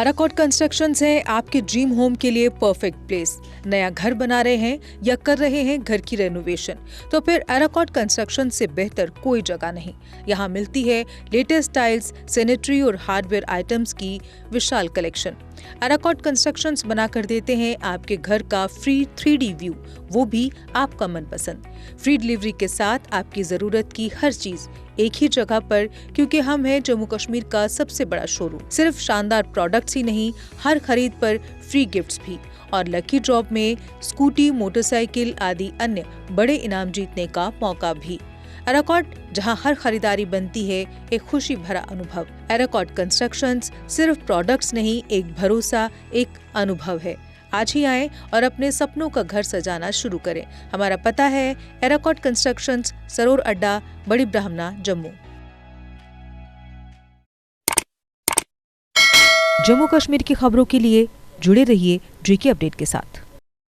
Arakot constructions है आपके dream home के लिए परफेक्ट प्लेस। नया घर बना रहे हैं या कर रहे हैं घर की रेनोवेशन, तो फिर अराकोट कंस्ट्रक्शन से बेहतर कोई जगह नहीं। यहाँ मिलती है लेटेस्ट टाइल्स, सैनिटरी और हार्डवेयर आइटम्स की विशाल कलेक्शन। अराकोट कंस्ट्रक्शंस बनाकर देते हैं आपके घर का फ्री 3D व्यू, वो भी आपका मनपसंद। फ्री डिलीवरी के साथ आपकी जरूरत की हर चीज एक ही जगह पर, क्योंकि हम हैं जम्मू कश्मीर का सबसे बड़ा शोरूम। सिर्फ शानदार प्रोडक्ट्स ही नहीं, हर खरीद पर फ्री गिफ्ट्स भी, और लकी ड्रॉप में स्कूटी, मोटरसाइकिल आदि अन्य बड़े इनाम जीतने का मौका भी। अराकोट, जहां हर खरीदारी बनती है एक खुशी भरा अनुभव। अराकोट कंस्ट्रक्शंस सिर्फ प्रोडक्ट्स नहीं, एक भरोसा, एक अनुभव है। आज ही आएं और अपने सपनों का घर सजाना शुरू करें। हमारा पता है अराकोट कंस्ट्रक्शंस, सरोर अड्डा, बड़ी ब्राह्मणा, जम्मू। जम्मू कश्मीर की खबरों के लिए जुड़े रहिए GK अपडेट के साथ।